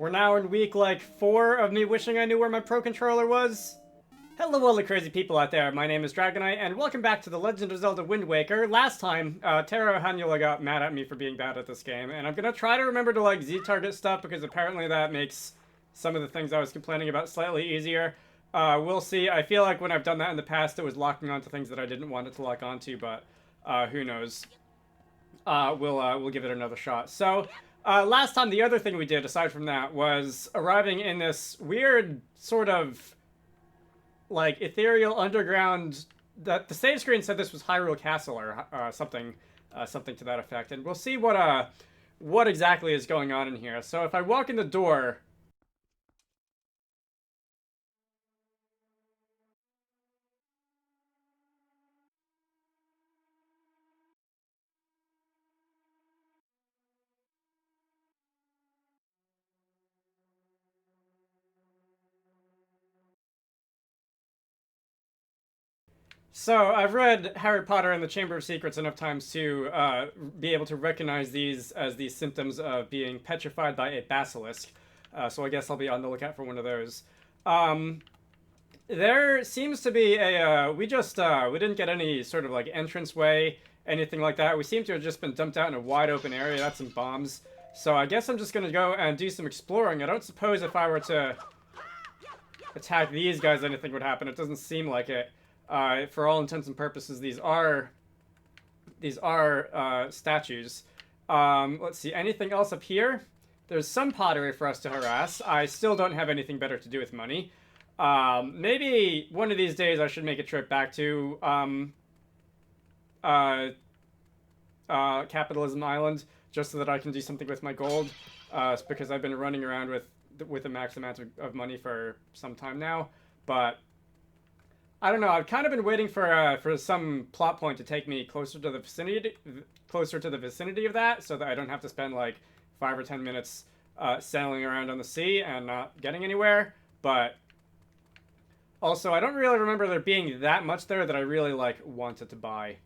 We're now in week, like, 4 of me wishing I knew where my Pro Controller was. Hello all the crazy people out there, my name is Dragonite, and welcome back to The Legend of Zelda Wind Waker. Last time, Tara Hanula got mad at me for being bad at this game, and I'm gonna try to remember to, like, Z-target stuff, because apparently that makes some of the things I was complaining about slightly easier. We'll see. I feel like when I've done that in the past, it was locking onto things that I didn't want it to lock onto, but who knows. We'll give it another shot. So, last time, the other thing we did, aside from that, was arriving in this weird sort of, like, ethereal underground... The save screen said this was Hyrule Castle, or something to that effect. And we'll see what exactly is going on in here. So if I walk in the door... So, I've read Harry Potter and the Chamber of Secrets enough times to be able to recognize these as the symptoms of being petrified by a basilisk. So I guess I'll be on the lookout for one of those. There seems to be a... we didn't get any sort of, like, entranceway, anything like that. We seem to have just been dumped out in a wide open area. That's some bombs. So I guess I'm just gonna go and do some exploring. I don't suppose if I were to attack these guys anything would happen. It doesn't seem like it. For all intents and purposes, these are statues. Let's see, anything else up here? There's some pottery for us to harass. I still don't have anything better to do with money. Maybe one of these days I should make a trip back to Capitalism Island, just so that I can do something with my gold. Because I've been running around with a max amount of money for some time now, but I don't know. I've kind of been waiting for some plot point to take me closer to the vicinity of that, so that I don't have to spend like 5 or 10 minutes sailing around on the sea and not getting anywhere. But also, I don't really remember there being that much there that I really like wanted to buy.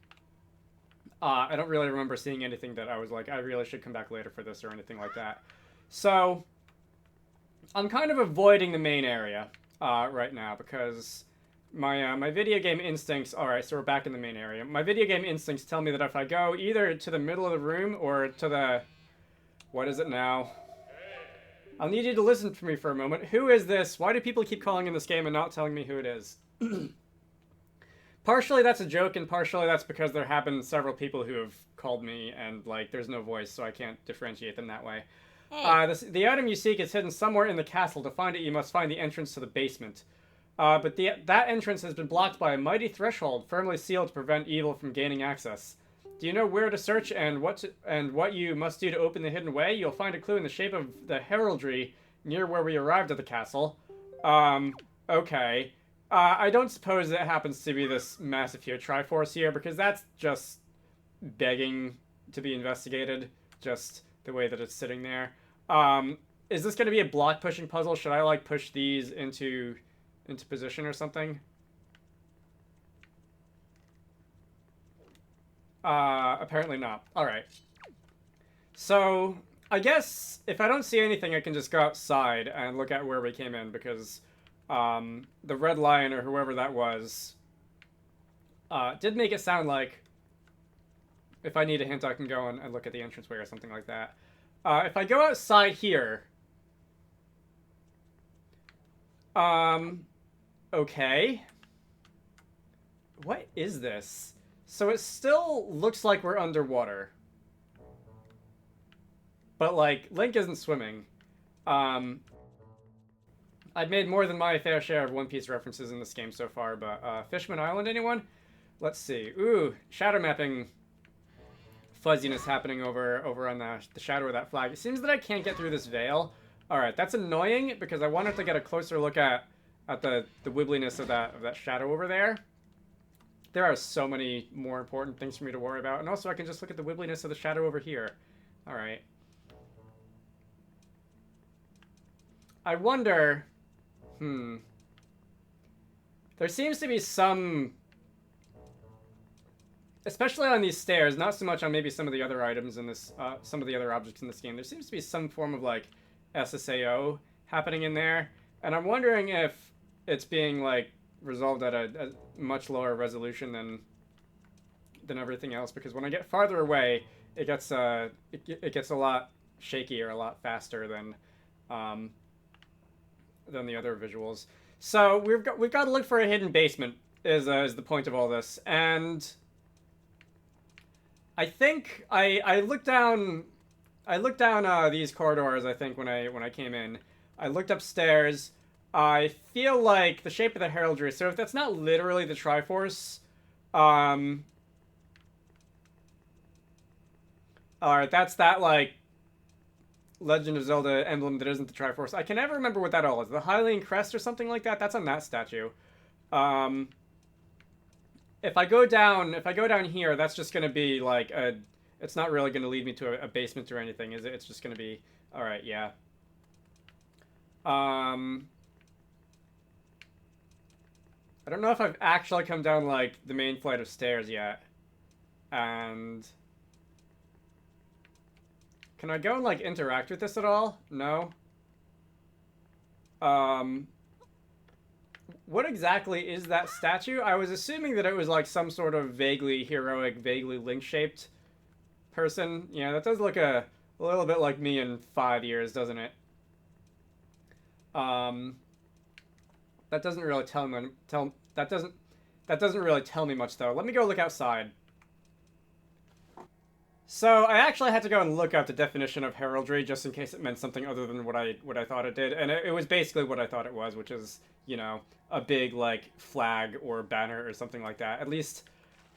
I don't really remember seeing anything that I was like, I really should come back later for this or anything like that. So I'm kind of avoiding the main area right now because my video game instincts... Alright, so we're back in the main area. My video game instincts tell me that if I go either to the middle of the room or to the... What is it now? I'll need you to listen to me for a moment. Who is this? Why do people keep calling in this game and not telling me who it is? Partially that's a joke, and partially that's because there have been several people who have called me and, like, there's no voice, so I can't differentiate them that way. Hey. The item you seek is hidden somewhere in the castle. To find it, you must find the entrance to the basement. But that entrance has been blocked by a mighty threshold, firmly sealed to prevent evil from gaining access. Do you know where to search and what you must do to open the hidden way? You'll find a clue in the shape of the heraldry near where we arrived at the castle. Okay. I don't suppose it happens to be this massive here Triforce here, because that's just begging to be investigated, just the way that it's sitting there. Is this going to be a block pushing puzzle? Should I, like, push these into position or something? Apparently not. Alright. So, I guess if I don't see anything, I can just go outside and look at where we came in, because the Red Lion, or whoever that was, did make it sound like if I need a hint, I can go and look at the entranceway or something like that. If I go outside here... Okay. What is this? So it still looks like we're underwater. But, like, Link isn't swimming. I've made more than my fair share of One Piece references in this game so far, but, Fishman Island, anyone? Let's see. Ooh, shadow mapping fuzziness happening over on the shadow of that flag. It seems that I can't get through this veil. Alright, that's annoying, because I wanted to get a closer look at the wibbliness of that shadow over there. There are so many more important things for me to worry about. And also I can just look at the wibbliness of the shadow over here. Alright. I wonder... There seems to be some... Especially on these stairs, not so much on maybe some of the other items in this... some of the other objects in this game. There seems to be some form of, like, SSAO happening in there, and I'm wondering if it's being like resolved at a much lower resolution than everything else, because when I get farther away, it gets it gets a lot shakier, a lot faster than the other visuals. So we've got to look for a hidden basement is the point of all this, and I think I looked down these corridors. I think when I came in, I looked upstairs. I feel like the shape of the heraldry. So if that's not literally the Triforce, alright, that's that like Legend of Zelda emblem that isn't the Triforce. I can never remember what that all is. The Hylian Crest or something like that. That's on that statue. If I go down here, that's just gonna be like a. It's not really gonna lead me to a basement or anything, is it? It's just gonna be. All right, yeah. I don't know if I've actually come down like the main flight of stairs yet, and. Can I go and, like, interact with this at all? No? What exactly is that statue? I was assuming that it was, like, some sort of vaguely heroic, vaguely Link-shaped person. Yeah, that does look a little bit like me in 5 years, doesn't it? That doesn't really that doesn't really tell me much, though. Let me go look outside. So I actually had to go and look up the definition of heraldry just in case it meant something other than what I thought it did, and it was basically what I thought it was, which is, you know, a big like flag or banner or something like that. At least,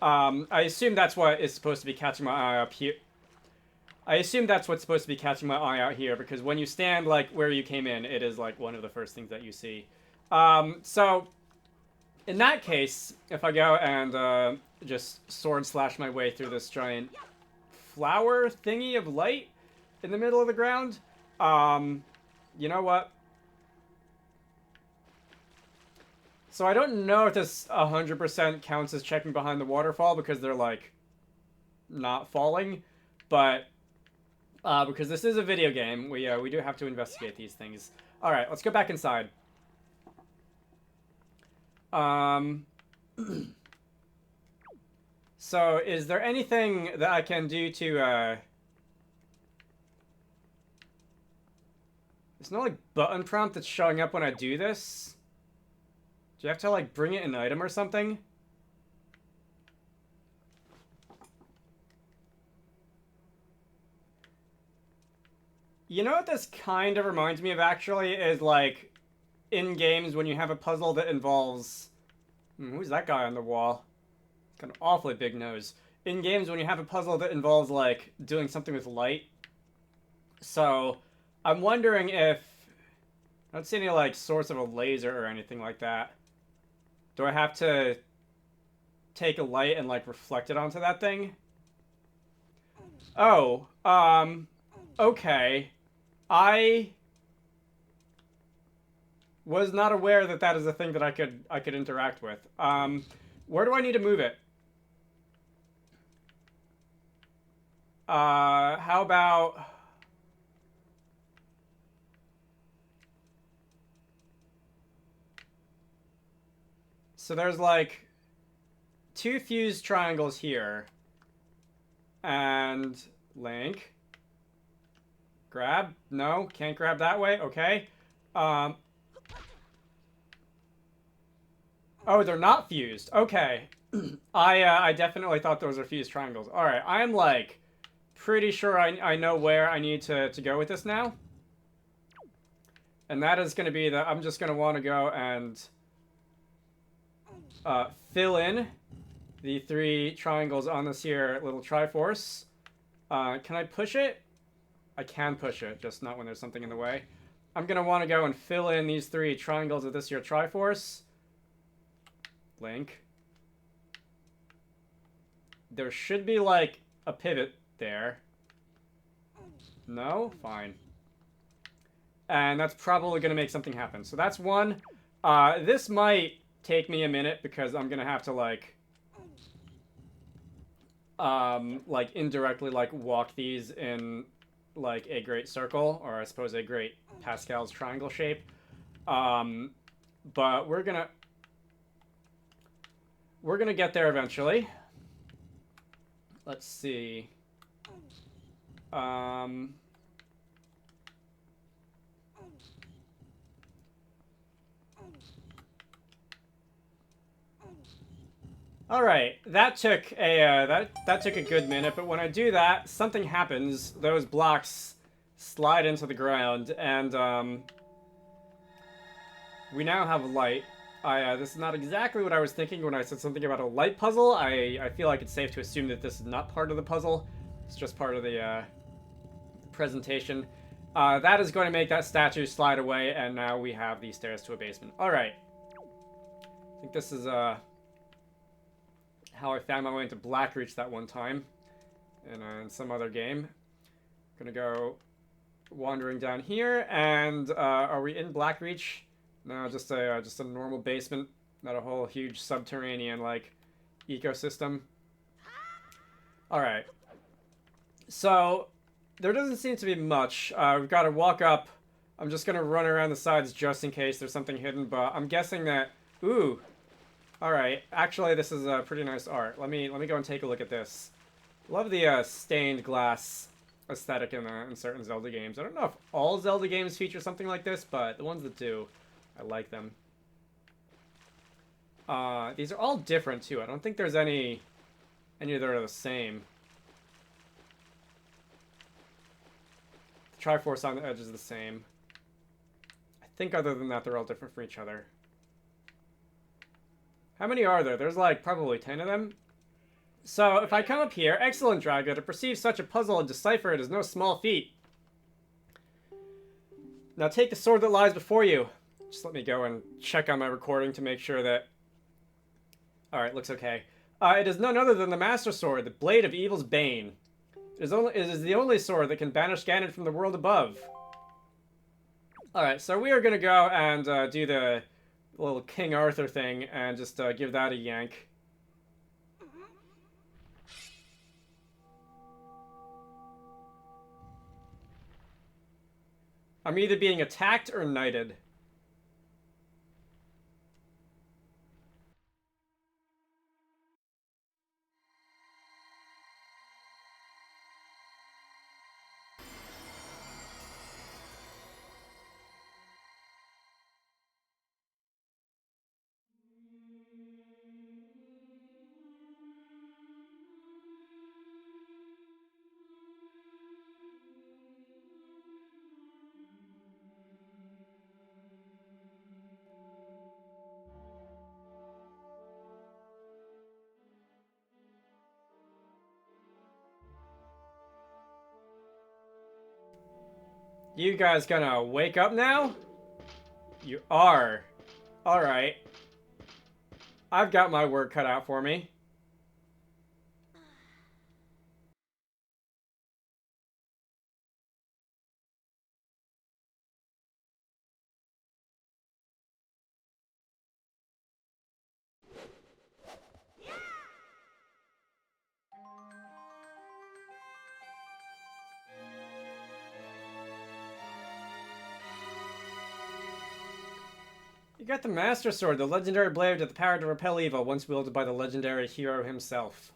I assume that's what is supposed to be catching my eye up here. I assume that's what's supposed to be catching my eye out here, because when you stand like where you came in, it is like one of the first things that you see. So in that case, if I go and just sword slash my way through this giant flower thingy of light in the middle of the ground. You know what? So I don't know if this 100% counts as checking behind the waterfall because they're like not falling, but because this is a video game, we do have to investigate these things. All right, let's go back inside. So, is there anything that I can do to, There's no, like, button prompt that's showing up when I do this? Do you have to, like, bring it an item or something? You know what this kind of reminds me of, actually, is, like, in games when you have a puzzle that involves... who's that guy on the wall? Got an awfully big nose. In games, when you have a puzzle that involves, like, doing something with light. So, I'm wondering if... I don't see any, like, source of a laser or anything like that. Do I have to take a light and, like, reflect it onto that thing? Oh, okay. I was not aware that that is a thing that I could interact with. Where do I need to move it? How about... So there's like 2 fused triangles here. And Link. Grab? No, can't grab that way. Okay. Oh, they're not fused. Okay. I definitely thought those were fused triangles. Alright, I am like pretty sure I know where I need to go with this now. And that is going to be that I'm just going to want to go and fill in the 3 triangles on this here little Triforce. Can I push it? I can push it, just not when there's something in the way. I'm going to want to go and fill in these 3 triangles of this here Triforce. Link. There should be, like, a pivot there. No? Fine. And that's probably going to make something happen. So that's one. This might take me a minute because I'm going to have to, like, indirectly, like, walk these in, like a great circle, or I suppose a great Pascal's triangle shape. But we're gonna get there eventually. Let's see. All right, that took a that took a good minute, but when I do that, something happens. Those blocks slide into the ground, and we now have light. This is not exactly what I was thinking when I said something about a light puzzle. I feel like it's safe to assume that this is not part of the puzzle. It's just part of the presentation. That is going to make that statue slide away, and now we have these stairs to a basement. All right. I think this is how I found my way into Blackreach that one time in some other game. Gonna go wandering down here, and are we in Blackreach? No, just a normal basement, not a whole huge subterranean like ecosystem. All right. So there doesn't seem to be much. We've got to walk up. I'm just gonna run around the sides just in case there's something hidden, but I'm guessing that. Ooh. All right. Actually, this is a pretty nice art. Let me go and take a look at this. Love the stained glass aesthetic in certain Zelda games. I don't know if all Zelda games feature something like this, but the ones that do, I like them. These are all different too. I don't think there's any that are the same. The Triforce on the edge is the same. I think other than that, they're all different from each other. How many are there? There's like probably 10 of them. So if I come up here, excellent, Drago. To perceive such a puzzle and decipher it is no small feat. Now take the sword that lies before you. Just let me go and check on my recording to make sure that... Alright, looks okay. It is none other than the Master Sword, the Blade of Evil's Bane. It is the only sword that can banish Ganon from the world above. Alright, so we are going to go and do the little King Arthur thing and just give that a yank. I'm either being attacked or knighted. You guys gonna wake up now? You are. Alright. I've got my work cut out for me. You got the Master Sword, the legendary blade with the power to repel evil, once wielded by the legendary hero himself.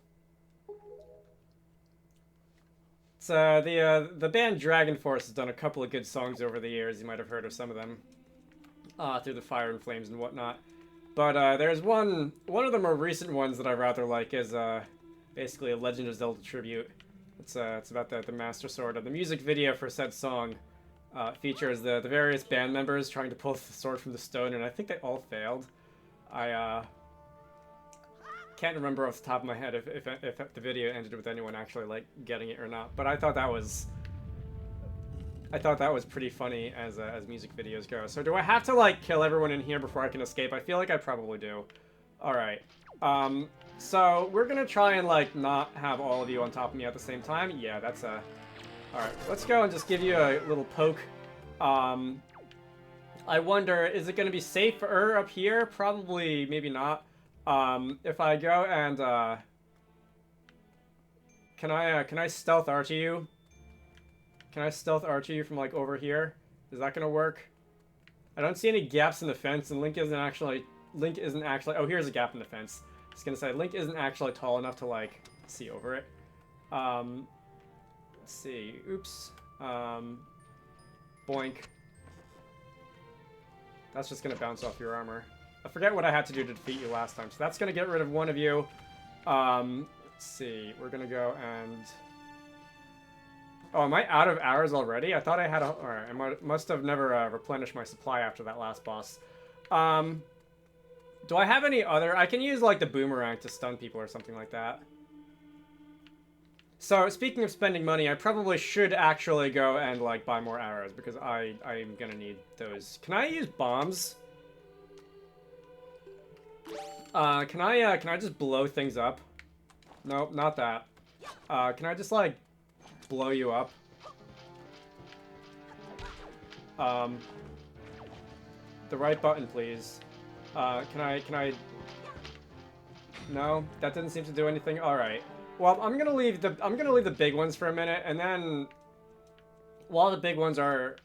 It's, the band Dragonforce has done a couple of good songs over the years. You might have heard of some of them. Through the Fire and Flames and whatnot. But there's one of the more recent ones that I rather like is basically a Legend of Zelda tribute. It's about the Master Sword. The music video for said song features the various band members trying to pull the sword from the stone, and I think they all failed. I can't remember off the top of my head if the video ended with anyone actually like getting it or not. But I thought that was pretty funny as music videos go. So do I have to like kill everyone in here before I can escape? I feel like I probably do. All right. So we're gonna try and like not have all of you on top of me at the same time. Yeah, that's a. All right. Let's go and just give you a little poke. I wonder, is it gonna be safer up here? Probably, maybe not. If I go and can I stealth archer you? Can I stealth archer you from, like, over here? Is that gonna work? I don't see any gaps in the fence, and Link isn't actually... Oh, here's a gap in the fence. I was gonna say, Link isn't actually tall enough to, like, see over it. Let's see. Oops. Boink. That's just gonna bounce off your armor. I forget what I had to do to defeat you last time, so that's gonna get rid of one of you. Let's see. We're gonna go and... Oh, am I out of arrows already? I thought I had a... Alright, I must have never replenished my supply after that last boss. Do I have any other... I can use, like, the boomerang to stun people or something like that. So, speaking of spending money, I probably should actually go and, like, buy more arrows, because I'm gonna need those. Can I use bombs? Can I just blow things up? Nope, not that. Can I just, like, blow you up? The right button, please. Can I... No? That didn't seem to do anything? Alright. Well, I'm gonna leave the big ones for a minute, and then while the big ones are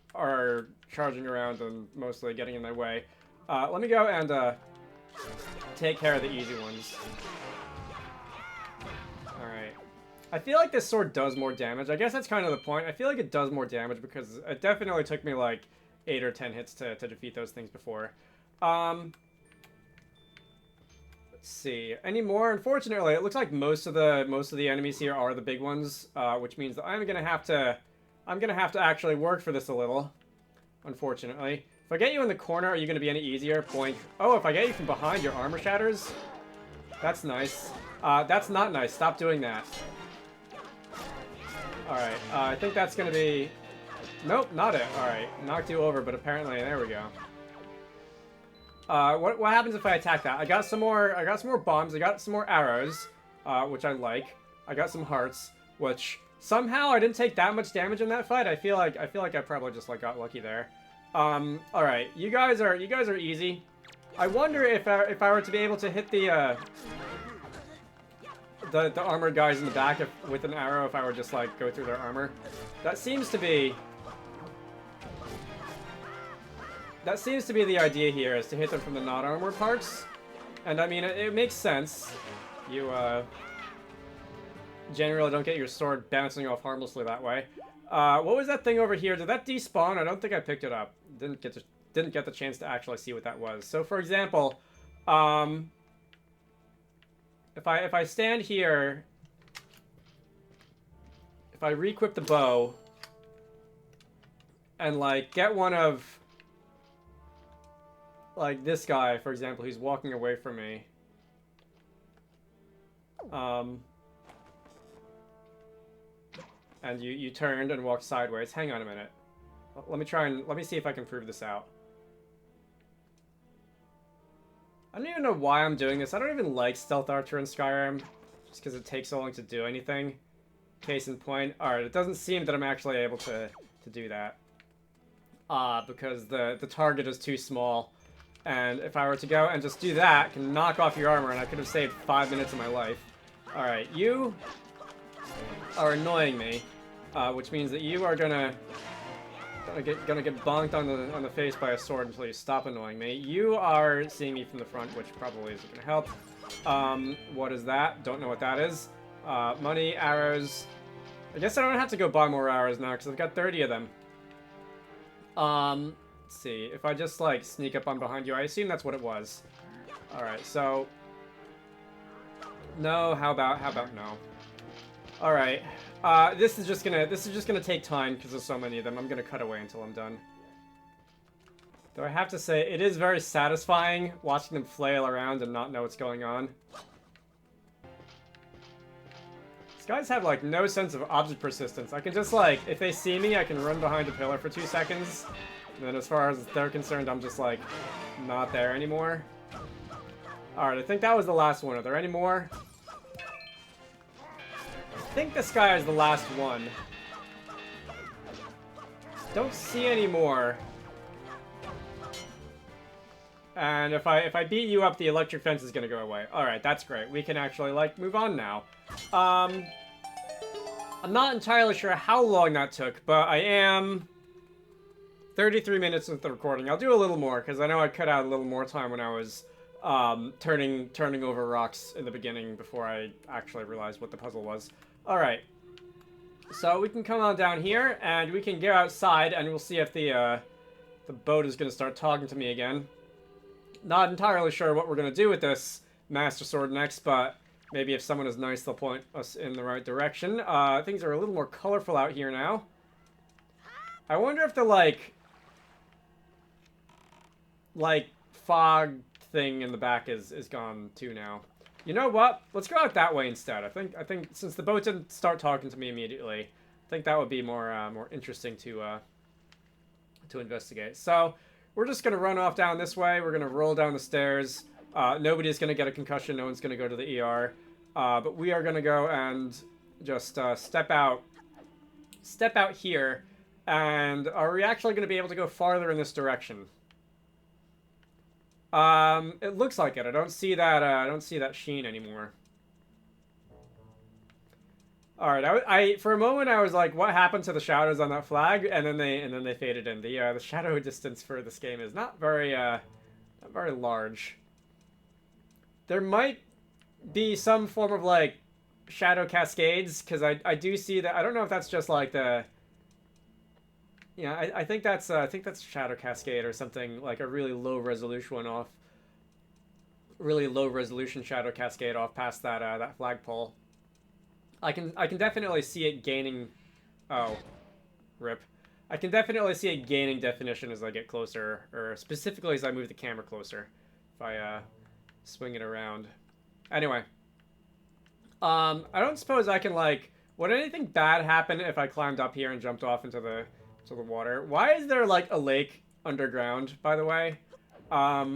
charging around and mostly getting in my way, let me go and take care of the easy ones. Alright. I feel like this sword does more damage. I guess that's kind of the point. I feel like it does more damage because it definitely took me like 8 or 10 hits to defeat those things before. Let's see. Any more? Unfortunately, it looks like most of the enemies here are the big ones, which means that I'm gonna have to actually work for this a little. Unfortunately. If I get you in the corner, are you gonna be any easier? Boink. Oh, if I get you from behind, your armor shatters? That's nice. That's not nice. Stop doing that. Alright, I think that's gonna be... Nope, not it. Alright, knocked you over, but apparently, there we go. What happens if I attack that? I got some more bombs, I got some more arrows, which I like. I got some hearts, which somehow I didn't take that much damage in that fight. I feel like I probably just like got lucky there. Alright, you guys are easy. I wonder if I were to be able to hit the armored guys in the back with an arrow, if I were just like go through their armor. That seems to be the idea here, is to hit them from the not armored parts. And I mean, it makes sense. You generally don't get your sword bouncing off harmlessly that way. What was that thing over here? Did that despawn? I don't think I picked it up. Didn't get the chance to actually see what that was. So for example, if I stand here, if I re-equip the bow and like get one of like this guy, for example, who's walking away from me. And you turned and walked sideways. Hang on a minute. Let me see if I can prove this out. I don't even know why I'm doing this. I don't even like Stealth Archer in Skyrim, just because it takes so long to do anything. Case in point. Alright, it doesn't seem that I'm actually able to do that. Because the target is too small. And if I were to go and just do that, I can knock off your armor, and I could have saved 5 minutes of my life. Alright, you are annoying me, which means that you are gonna get bonked on the face by a sword until you stop annoying me. You are seeing me from the front, which probably isn't gonna help. What is that? Don't know what that is. Money, arrows. I guess I don't have to go buy more arrows now, because I've got 30 of them. Let's see. If I just, like, sneak up on behind you, I assume that's what it was. Alright, so... No, how about no? Alright. This is just gonna take time, because there's so many of them. I'm gonna cut away until I'm done. Though I have to say, it is very satisfying watching them flail around and not know what's going on. These guys have, like, no sense of object persistence. I can just, like, if they see me, I can run behind a pillar for 2 seconds. And then as far as they're concerned, I'm just, like, not there anymore. Alright, I think that was the last one. Are there any more? I think this guy is the last one. Don't see any more. And if I beat you up, the electric fence is gonna go away. Alright, that's great. We can actually, like, move on now. I'm not entirely sure how long that took, but I am 33 minutes into the recording. I'll do a little more, because I know I cut out a little more time when I was turning over rocks in the beginning before I actually realized what the puzzle was. Alright. So we can come on down here, and we can go outside, and we'll see if the boat is going to start talking to me again. Not entirely sure what we're going to do with this Master Sword next, but maybe if someone is nice, they'll point us in the right direction. Things are a little more colorful out here now. I wonder if the, like fog thing in the back is gone too now. You know what? Let's go out that way instead. I think since the boat didn't start talking to me immediately, I think that would be more interesting to investigate. So we're just gonna run off down this way. We're gonna roll down the stairs. Nobody's gonna get a concussion. No one's gonna go to the ER. But we are gonna go and just step out here. And are we actually gonna be able to go farther in this direction? It looks like it. I don't see that sheen anymore. All right, I for a moment I was like, what happened to the shadows on that flag? And then they faded in. The shadow distance for this game is not very large. There might be some form of like shadow cascades, because I do see that. I don't know if that's just like the. Yeah, I think that's Shadow Cascade or something, like a really low resolution Shadow Cascade off past that flagpole. I can definitely see it gaining. Oh, rip! I can definitely see it gaining definition as I get closer, or specifically as I move the camera closer. If I swing it around. Anyway, I don't suppose I can like. Would anything bad happen if I climbed up here and jumped off into the water? Why is there like a lake underground, by the way? I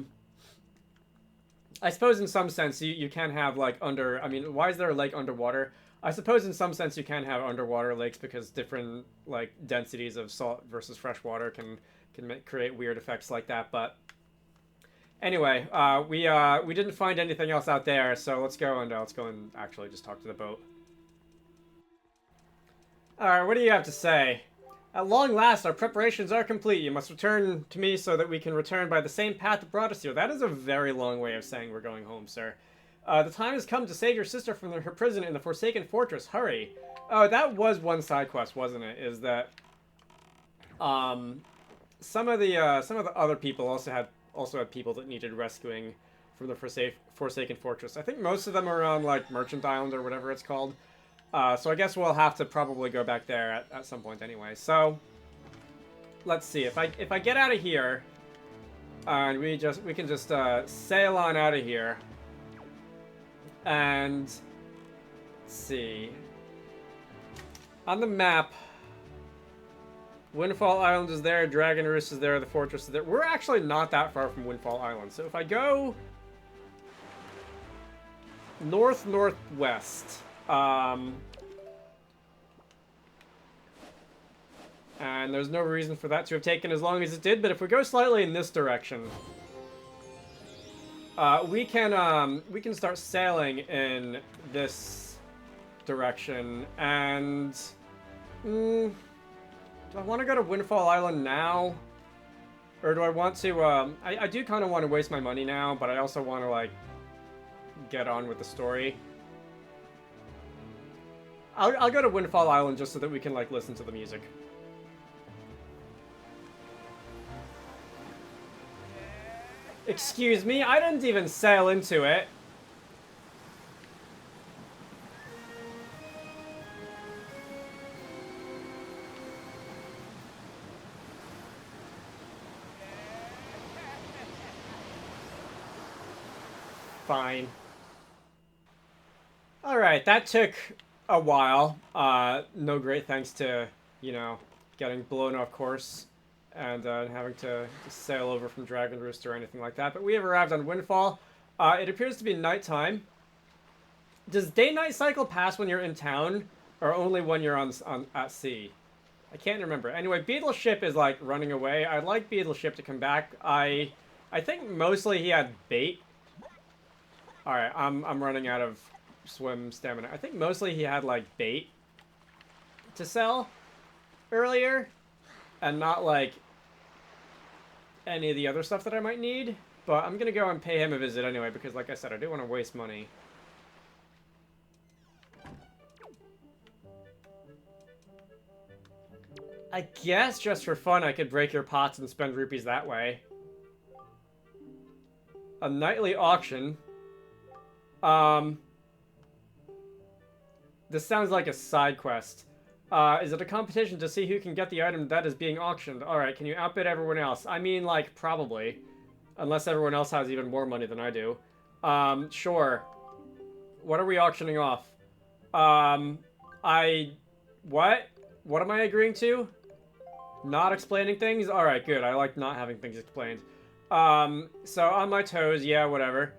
suppose in some sense you can have like I mean, why is there a lake underwater? I suppose in some sense you can have underwater lakes because different like densities of salt versus fresh water can create weird effects like that. But anyway, we didn't find anything else out there, so let's go and actually just talk to the boat. All right, what do you have to say? At long last, our preparations are complete. You must return to me so that we can return by the same path that brought us here. That is a very long way of saying we're going home, sir. The time has come to save your sister from her prison in the Forsaken Fortress. Hurry. Oh, that was one side quest, wasn't it? Is that some of the other people also had people that needed rescuing from the Forsaken Fortress. I think most of them are on like Merchant Island or whatever it's called. So I guess we'll have to probably go back there at some point anyway. So let's see if I get out of here, and we can just sail on out of here. And let's see, on the map, Windfall Island is there, Dragon Roost is there, the fortress is there. We're actually not that far from Windfall Island. So if I go northwest. And there's no reason for that to have taken as long as it did, but if we go slightly in this direction, we can start sailing in this direction. And do I want to go to Windfall Island now, or do I want to? I do kind of want to waste my money now, but I also want to like get on with the story. I'll go to Windfall Island just so that we can like listen to the music. Excuse me, I didn't even sail into it. Fine. Alright, that took a while. No great thanks to, you know, getting blown off course and having to sail over from Dragon Roost or anything like that. But we have arrived on Windfall. It appears to be nighttime. Does day-night cycle pass when you're in town, or only when you're at sea? I can't remember. Anyway, Beetle Ship is like running away. I'd like Beetle Ship to come back. I think mostly he had bait. All right, I'm running out of swim stamina. I think mostly he had like bait. to sell earlier, and not like any of the other stuff that I might need. But I'm gonna go and pay him a visit anyway, because like I said, I do want to waste money. I guess just for fun I could break your pots and spend rupees that way. A nightly auction. This sounds like a side quest. Is it a competition to see who can get the item that is being auctioned? Alright, can you outbid everyone else? I mean, like, probably. Unless everyone else has even more money than I do. Sure. What are we auctioning off? What? What am I agreeing to? Not explaining things? Alright, good. I like not having things explained. So on my toes, yeah, whatever.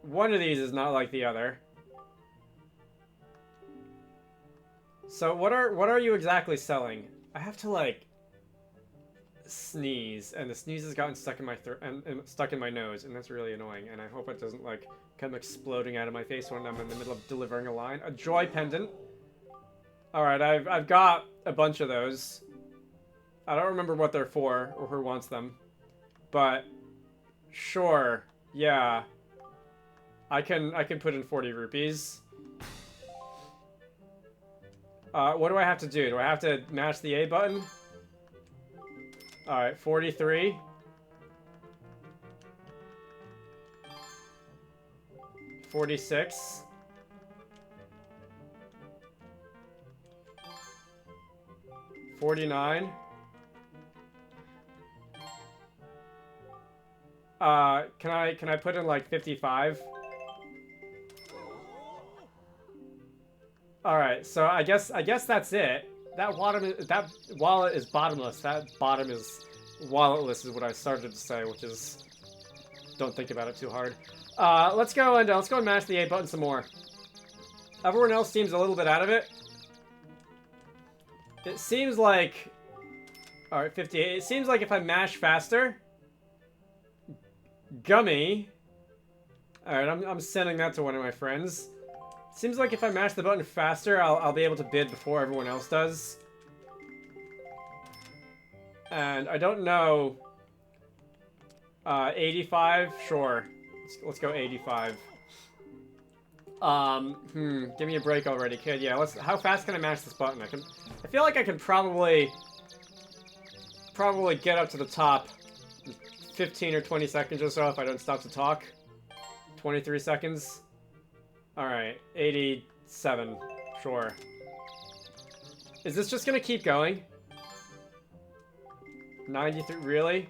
One of these is not like the other. So what are you exactly selling? I have to like sneeze, and the sneeze has gotten stuck in my throat and stuck in my nose, and that's really annoying. And I hope it doesn't like come exploding out of my face when I'm in the middle of delivering a line. A joy pendant. All right, I've got a bunch of those. I don't remember what they're for or who wants them, but sure, yeah. I can put in 40 rupees. What do I have to do? Do I have to mash the A button? Alright, 43. 46. 49. Can I put in like 55? Alright, so I guess that's it. That wallet is bottomless. That bottom is walletless is what I started to say, which is don't think about it too hard. Let's go and mash the A button some more. Everyone else seems a little bit out of it. It seems like alright, 58. It seems like if I mash faster, Gummy. Alright, I'm sending that to one of my friends. Seems like if I mash the button faster, I'll be able to bid before everyone else does. And I don't know. 85? Sure. Let's go 85. Give me a break already, kid. Yeah, how fast can I mash this button? I feel like I can probably get up to the top in 15 or 20 seconds or so if I don't stop to talk. 23 seconds. Alright, 87. Sure. Is this just gonna keep going? 93, really?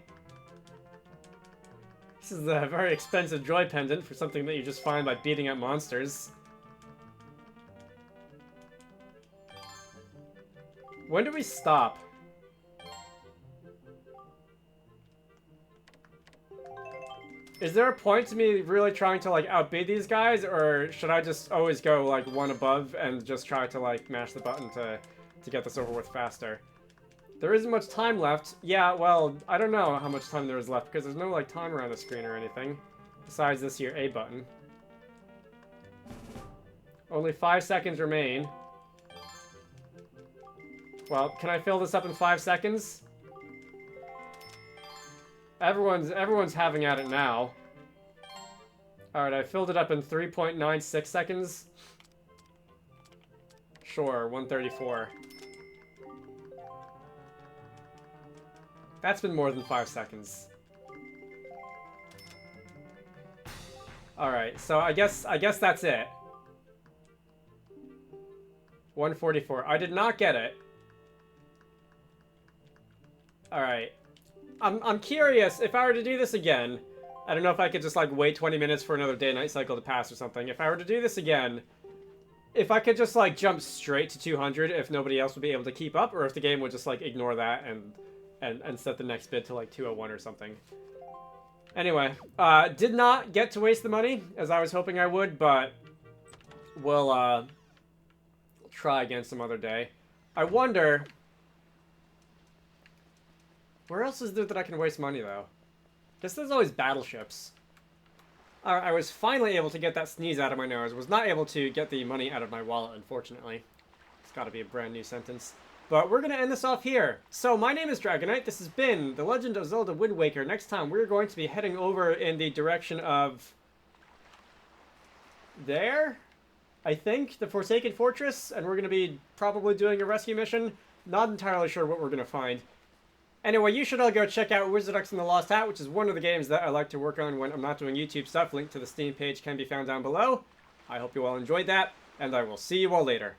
This is a very expensive joy pendant for something that you just find by beating up monsters. When do we stop? Is there a point to me really trying to, like, outbid these guys, or should I just always go, like, one above and just try to, like, mash the button to get this over with faster? There isn't much time left. Yeah, well, I don't know how much time there is left, because there's no, like, timer on the screen or anything, besides this here A button. Only 5 seconds remain. Well, can I fill this up in 5 seconds? Everyone's having at it now. Alright, I filled it up in 3.96 seconds. Sure, 134. That's been more than 5 seconds. Alright, so I guess that's it. 144. I did not get it. Alright. I'm curious, if I were to do this again, I don't know if I could just, like, wait 20 minutes for another day-night cycle to pass or something. If I were to do this again, if I could just, like, jump straight to 200 if nobody else would be able to keep up, or if the game would just, like, ignore that and set the next bid to, like, 201 or something. Anyway, did not get to waste the money, as I was hoping I would, but we'll, try again some other day. I wonder... Where else is there that I can waste money, though? Guess there's always battleships. I was finally able to get that sneeze out of my nose. Was not able to get the money out of my wallet, unfortunately. It's got to be a brand new sentence. But we're going to end this off here. So my name is Dragonite. This has been The Legend of Zelda Wind Waker. Next time, we're going to be heading over in the direction of... there? I think? The Forsaken Fortress? And we're going to be probably doing a rescue mission. Not entirely sure what we're going to find. Anyway, you should all go check out Wizarducks and the Lost Hat, which is one of the games that I like to work on when I'm not doing YouTube stuff. Link to the Steam page can be found down below. I hope you all enjoyed that, and I will see you all later.